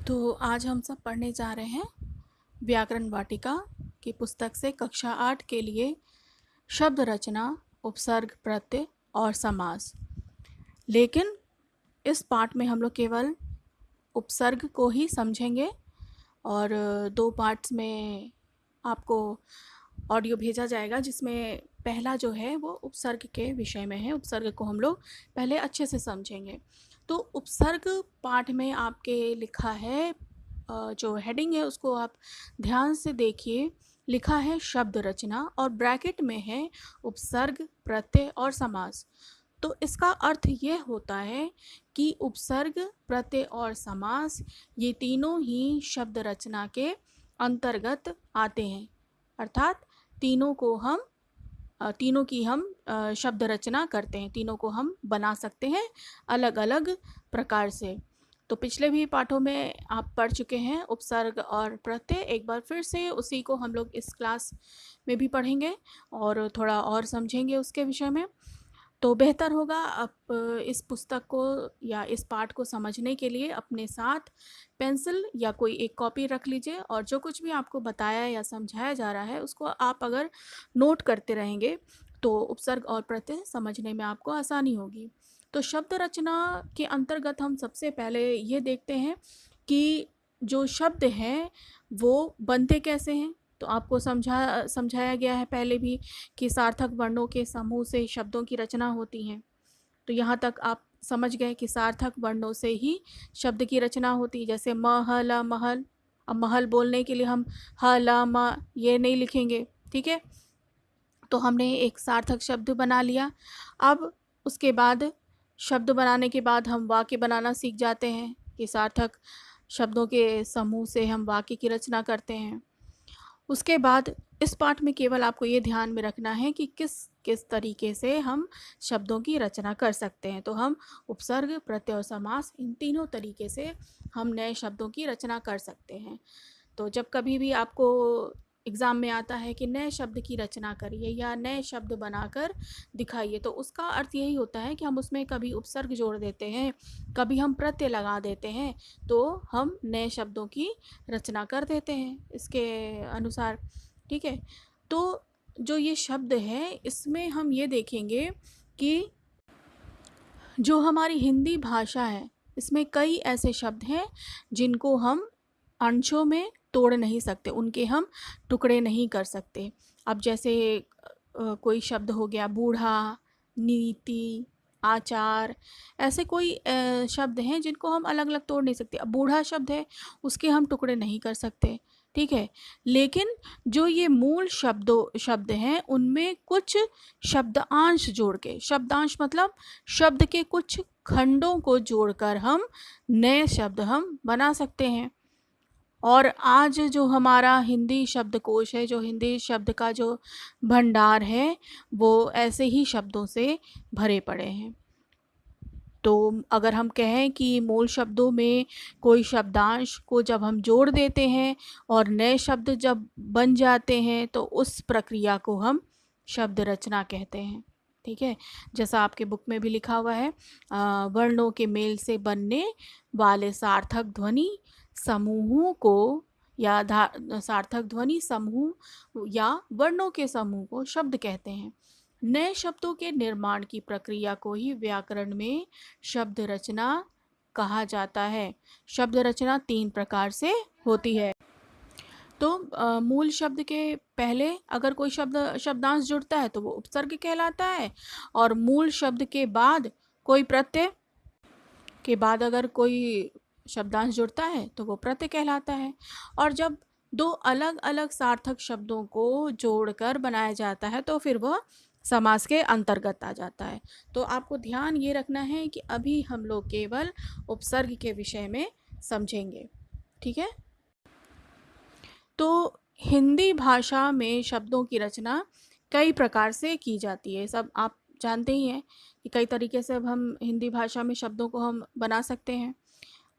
तो आज हम सब पढ़ने जा रहे हैं व्याकरण वाटिका की पुस्तक से कक्षा 8 के लिए शब्द रचना, उपसर्ग, प्रत्यय और समास। लेकिन इस पाठ में हम लोग केवल उपसर्ग को ही समझेंगे और दो पार्ट्स में आपको ऑडियो भेजा जाएगा, जिसमें पहला जो है वो उपसर्ग के विषय में है। उपसर्ग को हम लोग पहले अच्छे से समझेंगे। तो उपसर्ग पाठ में आपके लिखा है, जो हेडिंग है उसको आप ध्यान से देखिए। लिखा है शब्द रचना और ब्रैकेट में है उपसर्ग, प्रत्यय और समास। तो इसका अर्थ ये होता है कि उपसर्ग, प्रत्यय और समास ये तीनों ही शब्द रचना के अंतर्गत आते हैं। अर्थात तीनों की हम शब्द रचना करते हैं, तीनों को हम बना सकते हैं अलग अलग प्रकार से। तो पिछले भी पाठों में आप पढ़ चुके हैं उपसर्ग और प्रत्यय। एक बार फिर से उसी को हम लोग इस क्लास में भी पढ़ेंगे और थोड़ा और समझेंगे उसके विषय में। तो बेहतर होगा आप इस पुस्तक को या इस पाठ को समझने के लिए अपने साथ पेंसिल या कोई एक कॉपी रख लीजिए, और जो कुछ भी आपको बताया या समझाया जा रहा है उसको आप अगर नोट करते रहेंगे तो उपसर्ग और प्रत्यय समझने में आपको आसानी होगी। तो शब्द रचना के अंतर्गत हम सबसे पहले ये देखते हैं कि जो शब्द हैं वो बनते कैसे हैं। तो आपको समझाया गया है पहले भी कि सार्थक वर्णों के समूह से शब्दों की रचना होती है। तो यहाँ तक आप समझ गए कि सार्थक वर्णों से ही शब्द की रचना होती है। जैसे म, ह, ल, महल। अब महल बोलने के लिए हम ह, ल, म ये नहीं लिखेंगे, ठीक है। तो हमने एक सार्थक शब्द बना लिया। अब उसके बाद शब्द बनाने के बाद हम वाक्य बनाना सीख जाते हैं कि सार्थक शब्दों के समूह से हम वाक्य की रचना करते हैं। उसके बाद इस पाठ में केवल आपको ये ध्यान में रखना है कि किस किस तरीके से हम शब्दों की रचना कर सकते हैं। तो हम उपसर्ग, प्रत्यय और समास, इन तीनों तरीके से हम नए शब्दों की रचना कर सकते हैं। तो जब कभी भी आपको एग्ज़ाम में आता है कि नए शब्द की रचना करिए या नए शब्द बनाकर दिखाइए, तो उसका अर्थ यही होता है कि हम उसमें कभी उपसर्ग जोड़ देते हैं, कभी हम प्रत्यय लगा देते हैं, तो हम नए शब्दों की रचना कर देते हैं इसके अनुसार, ठीक है। तो जो ये शब्द है इसमें हम ये देखेंगे कि जो हमारी हिंदी भाषा है इसमें कई ऐसे शब्द हैं जिनको हम अंशों में तोड़ नहीं सकते, उनके हम टुकड़े नहीं कर सकते। अब जैसे कोई शब्द हो गया बूढ़ा, नीति, आचार, ऐसे कोई शब्द हैं जिनको हम अलग अलग तोड़ नहीं सकते। अब बूढ़ा शब्द है, उसके हम टुकड़े नहीं कर सकते, ठीक है। लेकिन जो ये मूल शब्द हैं उनमें कुछ शब्दांश जोड़ के, शब्दांश मतलब शब्द के कुछ खंडों को जोड़कर हम नए शब्द हम बना सकते हैं। और आज जो हमारा हिंदी शब्दकोश है, जो हिंदी शब्द का जो भंडार है, वो ऐसे ही शब्दों से भरे पड़े हैं। तो अगर हम कहें कि मूल शब्दों में कोई शब्दांश को जब हम जोड़ देते हैं और नए शब्द जब बन जाते हैं तो उस प्रक्रिया को हम शब्द रचना कहते हैं, ठीक है। जैसा आपके बुक में भी लिखा हुआ है, वर्णों के मेल से बनने वाले सार्थक ध्वनि समूहों को या सार्थक ध्वनि समूह या वर्णों के समूह को शब्द कहते हैं। नए शब्दों के निर्माण की प्रक्रिया को ही व्याकरण में शब्द रचना कहा जाता है। शब्द रचना 3 प्रकार से होती है। तो मूल शब्द के पहले अगर कोई शब्दांश जुड़ता है तो वो उपसर्ग कहलाता है, और मूल शब्द के बाद कोई प्रत्यय के बाद अगर कोई शब्दांश जुड़ता है तो वो प्रत्यय कहलाता है। और जब दो अलग अलग सार्थक शब्दों को जोड़कर बनाया जाता है तो फिर वह समास के अंतर्गत आ जाता है। तो आपको ध्यान ये रखना है कि अभी हम लोग केवल उपसर्ग के विषय में समझेंगे, ठीक है। तो हिंदी भाषा में शब्दों की रचना कई प्रकार से की जाती है, सब आप जानते ही हैं कि कई तरीके से अब हम हिंदी भाषा में शब्दों को हम बना सकते हैं।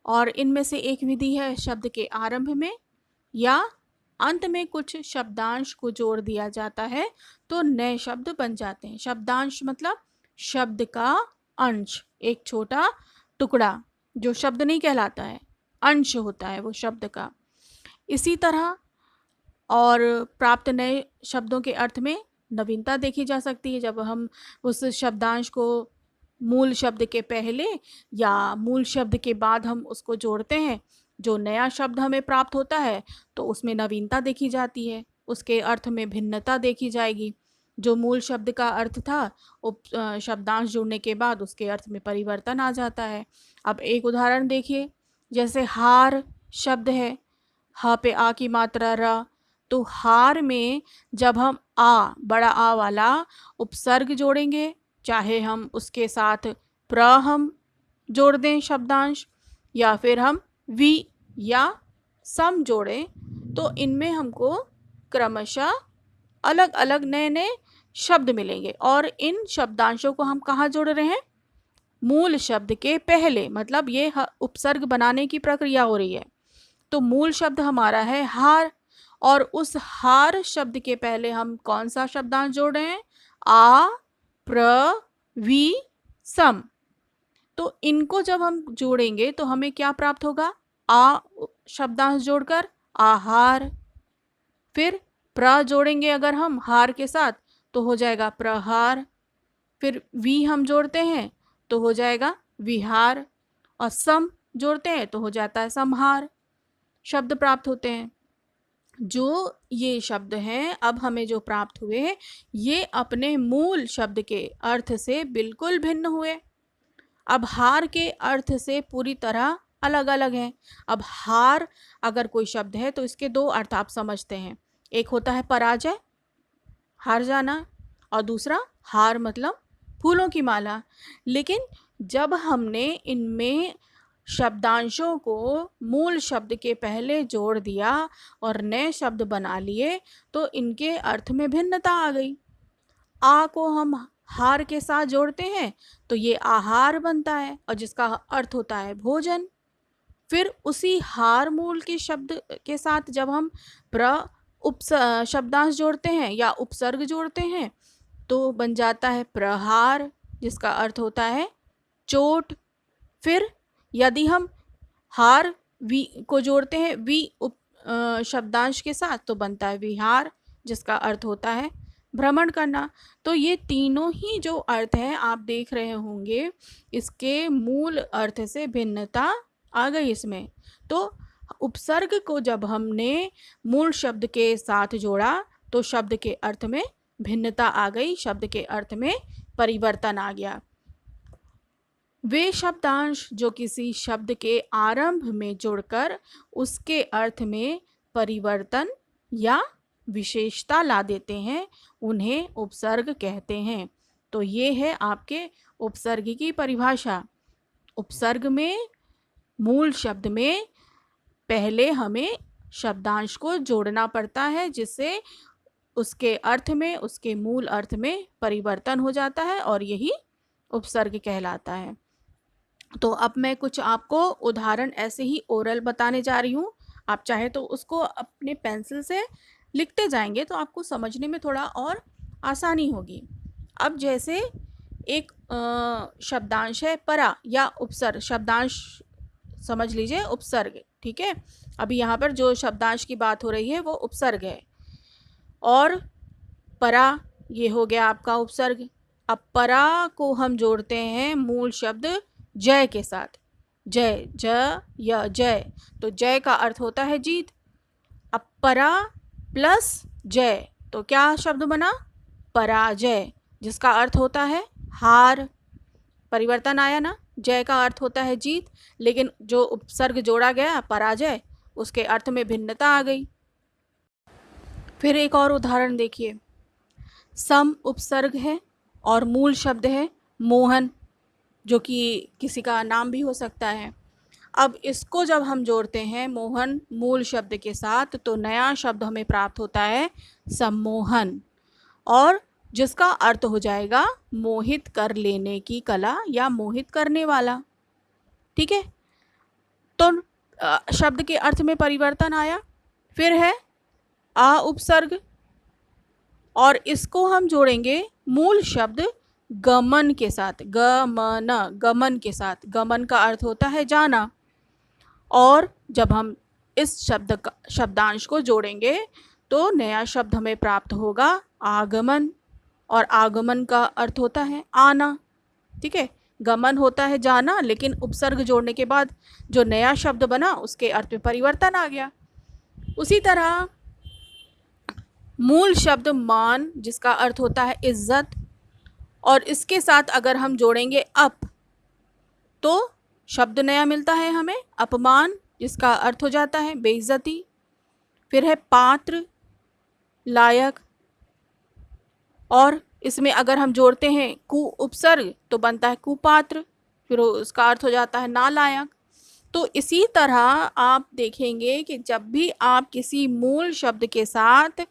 और इनमें से एक विधि है शब्द के आरंभ में या अंत में कुछ शब्दांश को जोड़ दिया जाता है तो नए शब्द बन जाते हैं। शब्दांश मतलब शब्द का अंश, एक छोटा टुकड़ा जो शब्द नहीं कहलाता है, अंश होता है वो शब्द का। इसी तरह और प्राप्त नए शब्दों के अर्थ में नवीनता देखी जा सकती है जब हम उस शब्दांश को मूल शब्द के पहले या मूल शब्द के बाद हम उसको जोड़ते हैं, जो नया शब्द हमें प्राप्त होता है तो उसमें नवीनता देखी जाती है, उसके अर्थ में भिन्नता देखी जाएगी। जो मूल शब्द का अर्थ था शब्दांश जुड़ने के बाद उसके अर्थ में परिवर्तन आ जाता है। अब एक उदाहरण देखिए, जैसे हार शब्द है, ह पे आ की मात्रा र, तो हार में जब हम आ, बड़ा आ वाला उपसर्ग जोड़ेंगे, चाहे हम उसके साथ प्र हम जोड़ दें शब्दांश या फिर हम वी या सम जोड़ें, तो इनमें हमको क्रमशः अलग अलग नए नए शब्द मिलेंगे। और इन शब्दांशों को हम कहाँ जोड़ रहे हैं? मूल शब्द के पहले, मतलब ये उपसर्ग बनाने की प्रक्रिया हो रही है। तो मूल शब्द हमारा है हार, और उस हार शब्द के पहले हम कौन सा शब्दांश जोड़ रहे हैं? आ, प्र, वी, सम। तो इनको जब हम जोड़ेंगे तो हमें क्या प्राप्त होगा? आ शब्दांश जोड़कर आहार, फिर प्र जोड़ेंगे अगर हम हार के साथ तो हो जाएगा प्रहार, फिर वी हम जोड़ते हैं तो हो जाएगा विहार, और सम जोड़ते हैं तो हो जाता है समहार। शब्द प्राप्त होते हैं। जो ये शब्द हैं अब हमें जो प्राप्त हुए, ये अपने मूल शब्द के अर्थ से बिल्कुल भिन्न हुए। अब हार के अर्थ से पूरी तरह अलग अलग हैं। अब हार अगर कोई शब्द है तो इसके दो अर्थ आप समझते हैं, एक होता है पराजय, हार जाना, और दूसरा हार मतलब फूलों की माला। लेकिन जब हमने इनमें शब्दांशों को मूल शब्द के पहले जोड़ दिया और नए शब्द बना लिए तो इनके अर्थ में भिन्नता आ गई। आ को हम हार के साथ जोड़ते हैं तो ये आहार बनता है और जिसका अर्थ होता है भोजन। फिर उसी हार मूल के शब्द के साथ जब हम शब्दांश जोड़ते हैं या उपसर्ग जोड़ते हैं तो बन जाता है प्रहार, जिसका अर्थ होता है चोट। फिर यदि हम हार वी को जोड़ते हैं वी शब्दांश के साथ तो बनता है विहार, जिसका अर्थ होता है भ्रमण करना। तो ये तीनों ही जो अर्थ हैं आप देख रहे होंगे, इसके मूल अर्थ से भिन्नता आ गई इसमें। तो उपसर्ग को जब हमने मूल शब्द के साथ जोड़ा तो शब्द के अर्थ में भिन्नता आ गई, शब्द के अर्थ में परिवर्तन आ गया। वे शब्दांश जो किसी शब्द के आरंभ में जुड़कर उसके अर्थ में परिवर्तन या विशेषता ला देते हैं उन्हें उपसर्ग कहते हैं। तो ये है आपके उपसर्ग की परिभाषा। उपसर्ग में मूल शब्द में पहले हमें शब्दांश को जोड़ना पड़ता है जिससे उसके अर्थ में, उसके मूल अर्थ में परिवर्तन हो जाता है और यही उपसर्ग कहलाता है। तो अब मैं कुछ आपको उदाहरण ऐसे ही ओरल बताने जा रही हूँ। आप चाहे तो उसको अपने पेंसिल से लिखते जाएंगे तो आपको समझने में थोड़ा और आसानी होगी। अब जैसे एक शब्दांश है परा या उपसर्ग, शब्दांश समझ लीजिए उपसर्ग, ठीक है। अभी यहाँ पर जो शब्दांश की बात हो रही है वो उपसर्ग है और परा ये हो गया आपका उपसर्ग। अब परा को हम जोड़ते हैं मूल शब्द जय के साथ, जय, ज या जय, तो जय का अर्थ होता है जीत। अब परा प्लस जय तो क्या शब्द बना? पराजय, जिसका अर्थ होता है हार। परिवर्तन आया ना, जय का अर्थ होता है जीत, लेकिन जो उपसर्ग जोड़ा गया पराजय उसके अर्थ में भिन्नता आ गई। फिर एक और उदाहरण देखिए, सम उपसर्ग है और मूल शब्द है मोहन, जो कि किसी का नाम भी हो सकता है। अब इसको जब हम जोड़ते हैं मोहन मूल शब्द के साथ तो नया शब्द हमें प्राप्त होता है सम्मोहन, और जिसका अर्थ हो जाएगा मोहित कर लेने की कला या मोहित करने वाला, ठीक है। तो शब्द के अर्थ में परिवर्तन आया। फिर है आ उपसर्ग और इसको हम जोड़ेंगे मूल शब्द गमन के साथ, गमन, गमन के साथ। गमन का अर्थ होता है जाना, और जब हम इस शब्दांश को जोड़ेंगे तो नया शब्द हमें प्राप्त होगा आगमन, और आगमन का अर्थ होता है आना। ठीक है, गमन होता है जाना, लेकिन उपसर्ग जोड़ने के बाद जो नया शब्द बना उसके अर्थ में परिवर्तन आ गया। उसी तरह मूल शब्द मान, जिसका अर्थ होता है इज्जत, और इसके साथ अगर हम जोड़ेंगे अप तो शब्द नया मिलता है हमें अपमान, जिसका अर्थ हो जाता है बेइज्जती। फिर है पात्र, लायक, और इसमें अगर हम जोड़ते हैं कु उपसर्ग तो बनता है कुपात्र, फिर उसका अर्थ हो जाता है नालायक। तो इसी तरह आप देखेंगे कि जब भी आप किसी मूल शब्द के साथ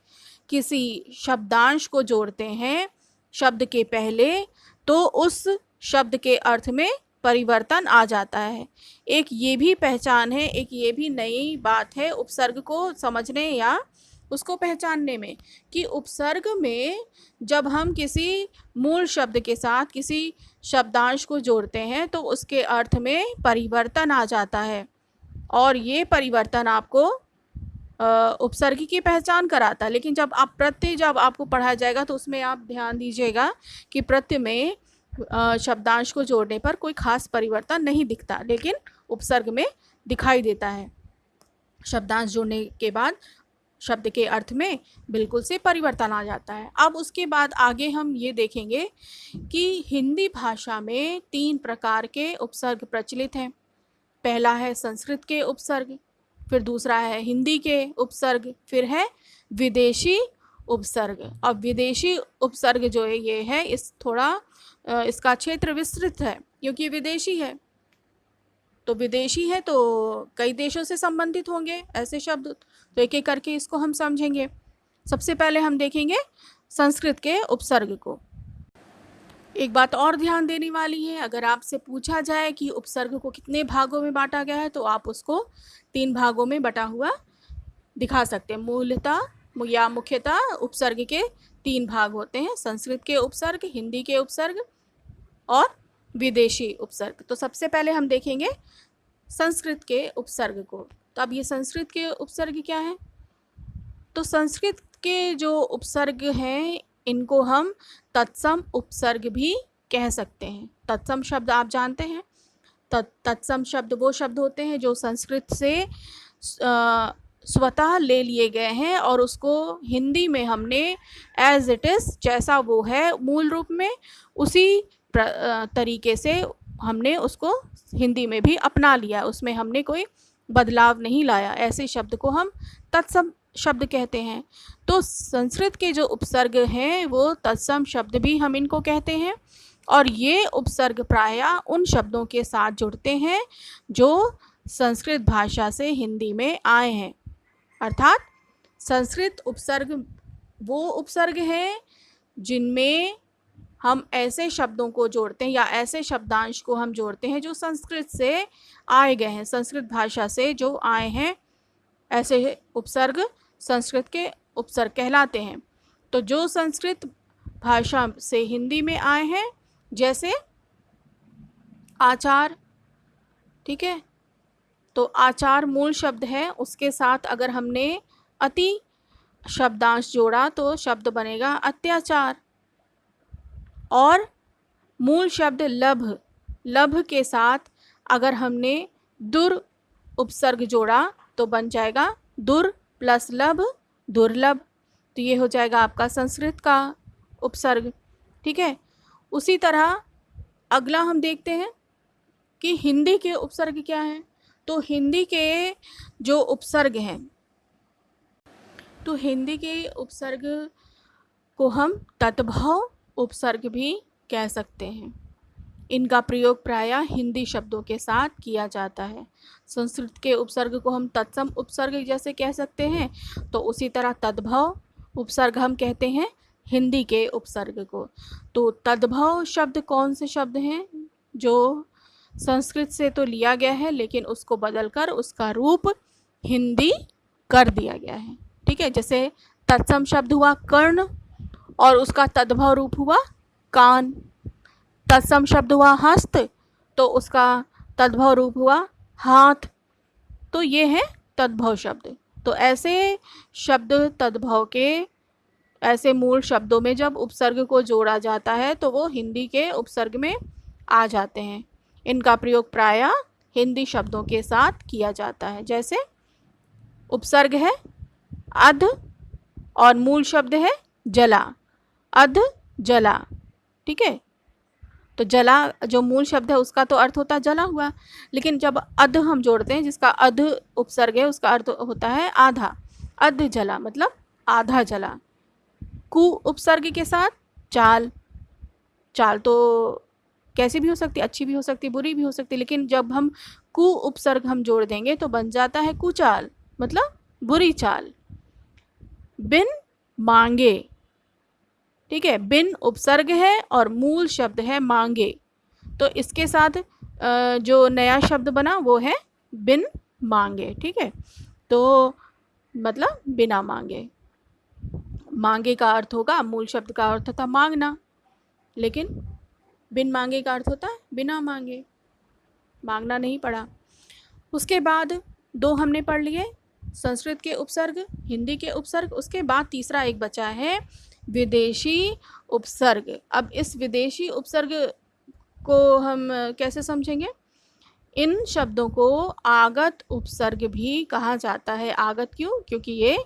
किसी शब्दांश को जोड़ते हैं शब्द के पहले, तो उस शब्द के अर्थ में परिवर्तन आ जाता है। एक ये भी पहचान है, एक ये भी नई बात है उपसर्ग को समझने या उसको पहचानने में, कि उपसर्ग में जब हम किसी मूल शब्द के साथ किसी शब्दांश को जोड़ते हैं तो उसके अर्थ में परिवर्तन आ जाता है, और ये परिवर्तन आपको उपसर्ग की पहचान कराता है। लेकिन जब आपको पढ़ाया जाएगा तो उसमें आप ध्यान दीजिएगा कि प्रत्यय में शब्दांश को जोड़ने पर कोई खास परिवर्तन नहीं दिखता, लेकिन उपसर्ग में दिखाई देता है। शब्दांश जोड़ने के बाद शब्द के अर्थ में बिल्कुल से परिवर्तन आ जाता है। अब उसके बाद आगे हम ये देखेंगे कि हिंदी भाषा में 3 प्रकार के उपसर्ग प्रचलित हैं। पहला है संस्कृत के उपसर्ग, फिर दूसरा है हिंदी के उपसर्ग, फिर है विदेशी उपसर्ग। अब विदेशी उपसर्ग जो है ये है इसका क्षेत्र विस्तृत है, क्योंकि विदेशी है तो विदेशी है तो कई देशों से संबंधित होंगे ऐसे शब्द, तो एक एक करके इसको हम समझेंगे। सबसे पहले हम देखेंगे संस्कृत के उपसर्ग को। एक बात और ध्यान देने वाली है, अगर आपसे पूछा जाए कि उपसर्ग को कितने भागों में बांटा गया है तो आप उसको 3 भागों में बटा हुआ दिखा सकते हैं। मुख्यतः उपसर्ग के 3 भाग होते हैं, संस्कृत के उपसर्ग, हिंदी के उपसर्ग और विदेशी उपसर्ग। तो सबसे पहले हम देखेंगे संस्कृत के उपसर्ग को। तो अब ये संस्कृत के उपसर्ग क्या है? तो संस्कृत के जो उपसर्ग हैं इनको हम तत्सम उपसर्ग भी कह सकते हैं। तत्सम शब्द आप जानते हैं, तत्सम शब्द वो शब्द होते हैं जो संस्कृत से स्वतः ले लिए गए हैं और उसको हिंदी में हमने एज इट इज़, जैसा वो है मूल रूप में, उसी तरीके से हमने उसको हिंदी में भी अपना लिया, उसमें हमने कोई बदलाव नहीं लाया। ऐसे शब्द को हम तत्सम शब्द कहते हैं। तो संस्कृत के जो उपसर्ग हैं वो तत्सम शब्द भी हम इनको कहते हैं, और ये उपसर्ग प्रायः उन शब्दों के साथ जुड़ते हैं जो संस्कृत भाषा से हिंदी में आए हैं। अर्थात संस्कृत उपसर्ग वो उपसर्ग हैं जिनमें हम ऐसे शब्दों को जोड़ते हैं या ऐसे शब्दांश को हम जोड़ते हैं जो संस्कृत से आए गए हैं, संस्कृत भाषा से जो आए हैं, ऐसे उपसर्ग संस्कृत के उपसर्ग कहलाते हैं। तो जो संस्कृत भाषा से हिंदी में आए हैं, जैसे आचार, ठीक है, तो आचार मूल शब्द है, उसके साथ अगर हमने अति शब्दांश जोड़ा तो शब्द बनेगा अत्याचार। और मूल शब्द लभ के साथ अगर हमने दुर उपसर्ग जोड़ा तो बन जाएगा दुर प्लस लभ दुर्लभ। तो ये हो जाएगा आपका संस्कृत का उपसर्ग। ठीक है, उसी तरह अगला हम देखते हैं कि हिंदी के उपसर्ग क्या हैं। तो हिंदी के जो उपसर्ग हैं, तो हिंदी के उपसर्ग को हम तद्भव उपसर्ग भी कह सकते हैं। इनका प्रयोग प्रायः हिंदी शब्दों के साथ किया जाता है। संस्कृत के उपसर्ग को हम तत्सम उपसर्ग जैसे कह सकते हैं, तो उसी तरह तद्भव उपसर्ग हम कहते हैं हिंदी के उपसर्ग को। तो तद्भव शब्द कौन से शब्द हैं जो संस्कृत से तो लिया गया है लेकिन उसको बदलकर उसका रूप हिंदी कर दिया गया है। ठीक है, जैसे तत्सम शब्द हुआ कर्ण और उसका तद्भव रूप हुआ कान। तत्सम शब्द हुआ हस्त तो उसका तद्भव रूप हुआ हाथ। तो ये है तद्भव शब्द। तो ऐसे शब्द तद्भव के, ऐसे मूल शब्दों में जब उपसर्ग को जोड़ा जाता है तो वो हिंदी के उपसर्ग में आ जाते हैं। इनका प्रयोग प्रायः हिंदी शब्दों के साथ किया जाता है। जैसे उपसर्ग है अध और मूल शब्द है जला, अध जला, ठीक है। तो जला जो मूल शब्द है उसका तो अर्थ होता है जला हुआ, लेकिन जब अध हम जोड़ते हैं जिसका अध उपसर्ग है उसका अर्थ होता है आधा, अध जला मतलब आधा जला। कु उपसर्ग के साथ चाल, चाल तो कैसी भी हो सकती, अच्छी भी हो सकती, बुरी भी हो सकती, लेकिन जब हम कु उपसर्ग हम जोड़ देंगे तो बन जाता है कुचाल मतलब बुरी चाल। बिन मांगे, ठीक है, बिन उपसर्ग है और मूल शब्द है मांगे, तो इसके साथ जो नया शब्द बना वो है बिन मांगे, ठीक है। तो मतलब बिना मांगे। मांगे का अर्थ होगा, मूल शब्द का अर्थ था मांगना, लेकिन बिन मांगे का अर्थ होता है बिना मांगे, मांगना नहीं पड़ा। उसके बाद दो हमने पढ़ लिए, संस्कृत के उपसर्ग, हिंदी के उपसर्ग। उसके बाद तीसरा एक बचा है विदेशी उपसर्ग। अब इस विदेशी उपसर्ग को हम कैसे समझेंगे? इन शब्दों को आगत उपसर्ग भी कहा जाता है। आगत क्यों? क्योंकि ये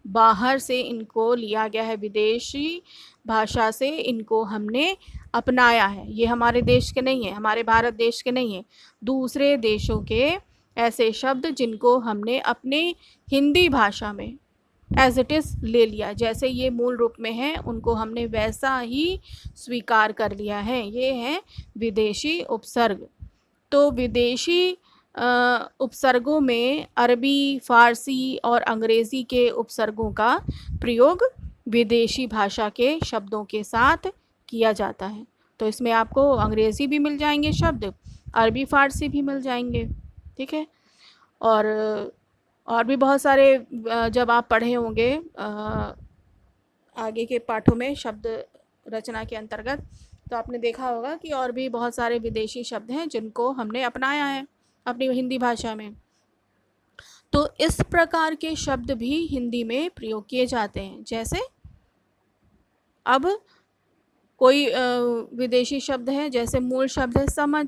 बाहर से इनको लिया गया है, विदेशी भाषा से इनको हमने अपनाया है। ये हमारे देश के नहीं है, हमारे भारत देश के नहीं है, दूसरे देशों के ऐसे शब्द जिनको हमने अपने हिंदी भाषा में एज इट इज़ ले लिया, जैसे ये मूल रूप में है उनको हमने वैसा ही स्वीकार कर लिया है। ये हैं विदेशी उपसर्ग। तो विदेशी उपसर्गों में अरबी, फ़ारसी और अंग्रेज़ी के उपसर्गों का प्रयोग विदेशी भाषा के शब्दों के साथ किया जाता है। तो इसमें आपको अंग्रेज़ी भी मिल जाएंगे शब्द, अरबी, फ़ारसी भी मिल जाएंगे, ठीक है। और भी बहुत सारे जब आप पढ़े होंगे आगे के पाठों में शब्द रचना के अंतर्गत, तो आपने देखा होगा कि और भी बहुत सारे विदेशी शब्द हैं जिनको हमने अपनाया है अपनी हिंदी भाषा में। तो इस प्रकार के शब्द भी हिंदी में प्रयोग किए जाते हैं। जैसे अब कोई विदेशी शब्द है, जैसे मूल शब्द है समझ,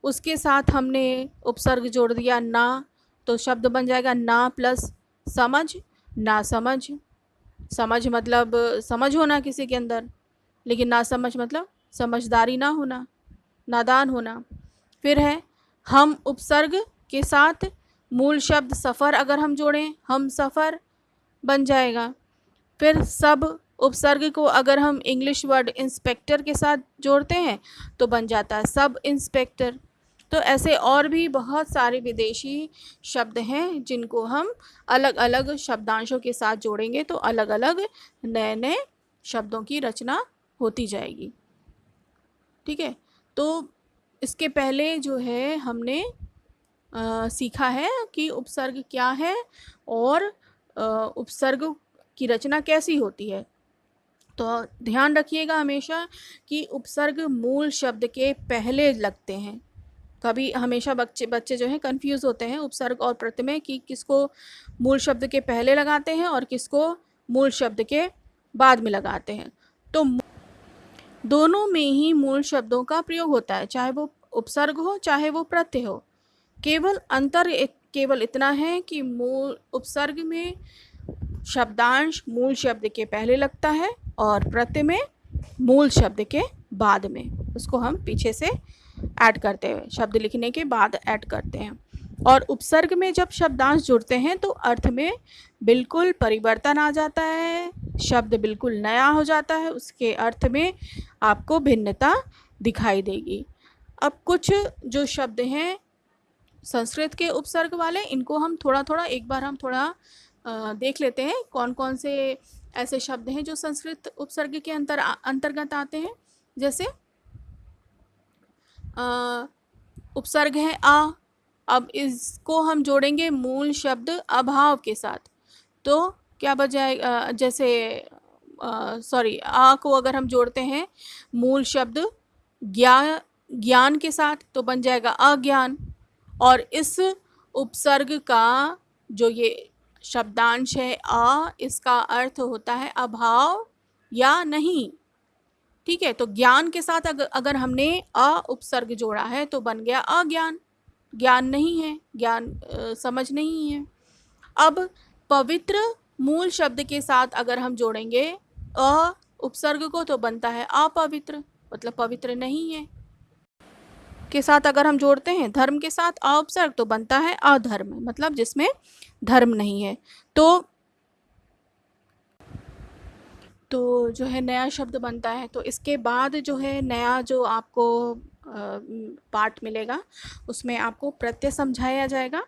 उसके साथ हमने उपसर्ग जोड़ दिया ना, तो शब्द बन जाएगा ना प्लस समझ, ना समझ। समझ मतलब समझ होना किसी के अंदर, लेकिन ना समझ मतलब समझदारी ना होना, नादान होना। फिर है हम उपसर्ग के साथ मूल शब्द सफ़र अगर हम जोड़ें, हम सफ़र बन जाएगा। फिर सब उपसर्ग को अगर हम इंग्लिश वर्ड इंस्पेक्टर के साथ जोड़ते हैं तो बन जाता है सब इंस्पेक्टर। तो ऐसे और भी बहुत सारे विदेशी शब्द हैं जिनको हम अलग अलग शब्दांशों के साथ जोड़ेंगे तो अलग अलग नए नए शब्दों की रचना होती जाएगी, ठीक है। तो इसके पहले जो है हमने सीखा है कि उपसर्ग क्या है और उपसर्ग की रचना कैसी होती है। तो ध्यान रखिएगा हमेशा कि उपसर्ग मूल शब्द के पहले लगते हैं। कभी हमेशा बच्चे जो हैं कंफ्यूज होते हैं उपसर्ग और प्रत्यय कि किसको मूल शब्द के पहले लगाते हैं और किसको मूल शब्द के बाद में लगाते हैं। तो दोनों में ही मूल शब्दों का प्रयोग होता है, चाहे वो उपसर्ग हो चाहे वो प्रत्यय हो। केवल अंतर केवल इतना है कि मूल उपसर्ग में शब्दांश मूल शब्द के पहले लगता है और प्रत्यय में मूल शब्द के बाद में, उसको हम पीछे से ऐड करते हैं, शब्द लिखने के बाद ऐड करते हैं। और उपसर्ग में जब शब्दांश जुड़ते हैं तो अर्थ में बिल्कुल परिवर्तन आ जाता है, शब्द बिल्कुल नया हो जाता है, उसके अर्थ में आपको भिन्नता दिखाई देगी। अब कुछ जो शब्द हैं संस्कृत के उपसर्ग वाले, इनको हम थोड़ा एक बार हम थोड़ा देख लेते हैं कौन कौन से ऐसे शब्द हैं जो संस्कृत उपसर्ग के अंतर्गत आते हैं। जैसे उपसर्ग है आ, अब इसको हम जोड़ेंगे मूल शब्द अभाव के साथ, तो क्या बजाएगा? जैसे आ को अगर हम जोड़ते हैं मूल शब्द ज्ञान के साथ तो बन जाएगा अज्ञान, और इस उपसर्ग का जो ये शब्दांश है इसका अर्थ होता है अभाव या नहीं। ठीक है, तो ज्ञान के साथ अगर हमने उपसर्ग जोड़ा है तो बन गया अज्ञान। ज्ञान नहीं है, ज्ञान समझ नहीं है। अब पवित्र मूल शब्द के साथ अगर हम जोड़ेंगे उपसर्ग को तो बनता है अपवित्र, मतलब पवित्र नहीं है। के साथ अगर हम जोड़ते हैं धर्म के साथ उपसर्ग तो बनता है अधर्म, मतलब जिसमें धर्म नहीं है। तो जो है नया शब्द बनता है। तो इसके बाद जो है नया जो आपको पार्ट मिलेगा उसमें आपको प्रत्यय समझाया जाएगा।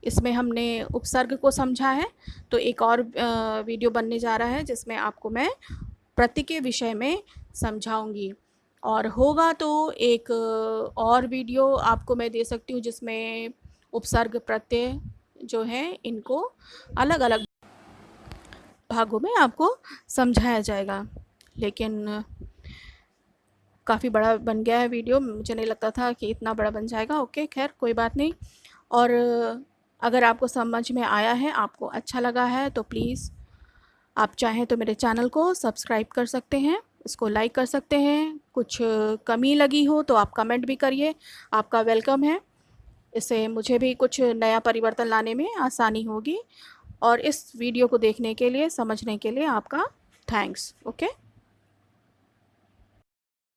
इसमें हमने उपसर्ग को समझा है, तो एक और वीडियो बनने जा रहा है जिसमें आपको मैं प्रत्यय के विषय में समझाऊंगी। और होगा तो एक और वीडियो आपको मैं दे सकती हूँ जिसमें उपसर्ग प्रत्यय जो है इनको अलग अलग भागों में आपको समझाया जाएगा। लेकिन काफ़ी बड़ा बन गया है वीडियो, मुझे नहीं लगता था कि इतना बड़ा बन जाएगा। ओके, खैर कोई बात नहीं। और अगर आपको समझ में आया है, आपको अच्छा लगा है, तो प्लीज़ आप चाहें तो मेरे चैनल को सब्सक्राइब कर सकते हैं, इसको लाइक कर सकते हैं। कुछ कमी लगी हो तो आप कमेंट भी करिए, आपका वेलकम है। इससे मुझे भी कुछ नया परिवर्तन लाने में आसानी होगी। और इस वीडियो को देखने के लिए, समझने के लिए आपका थैंक्स। ओके।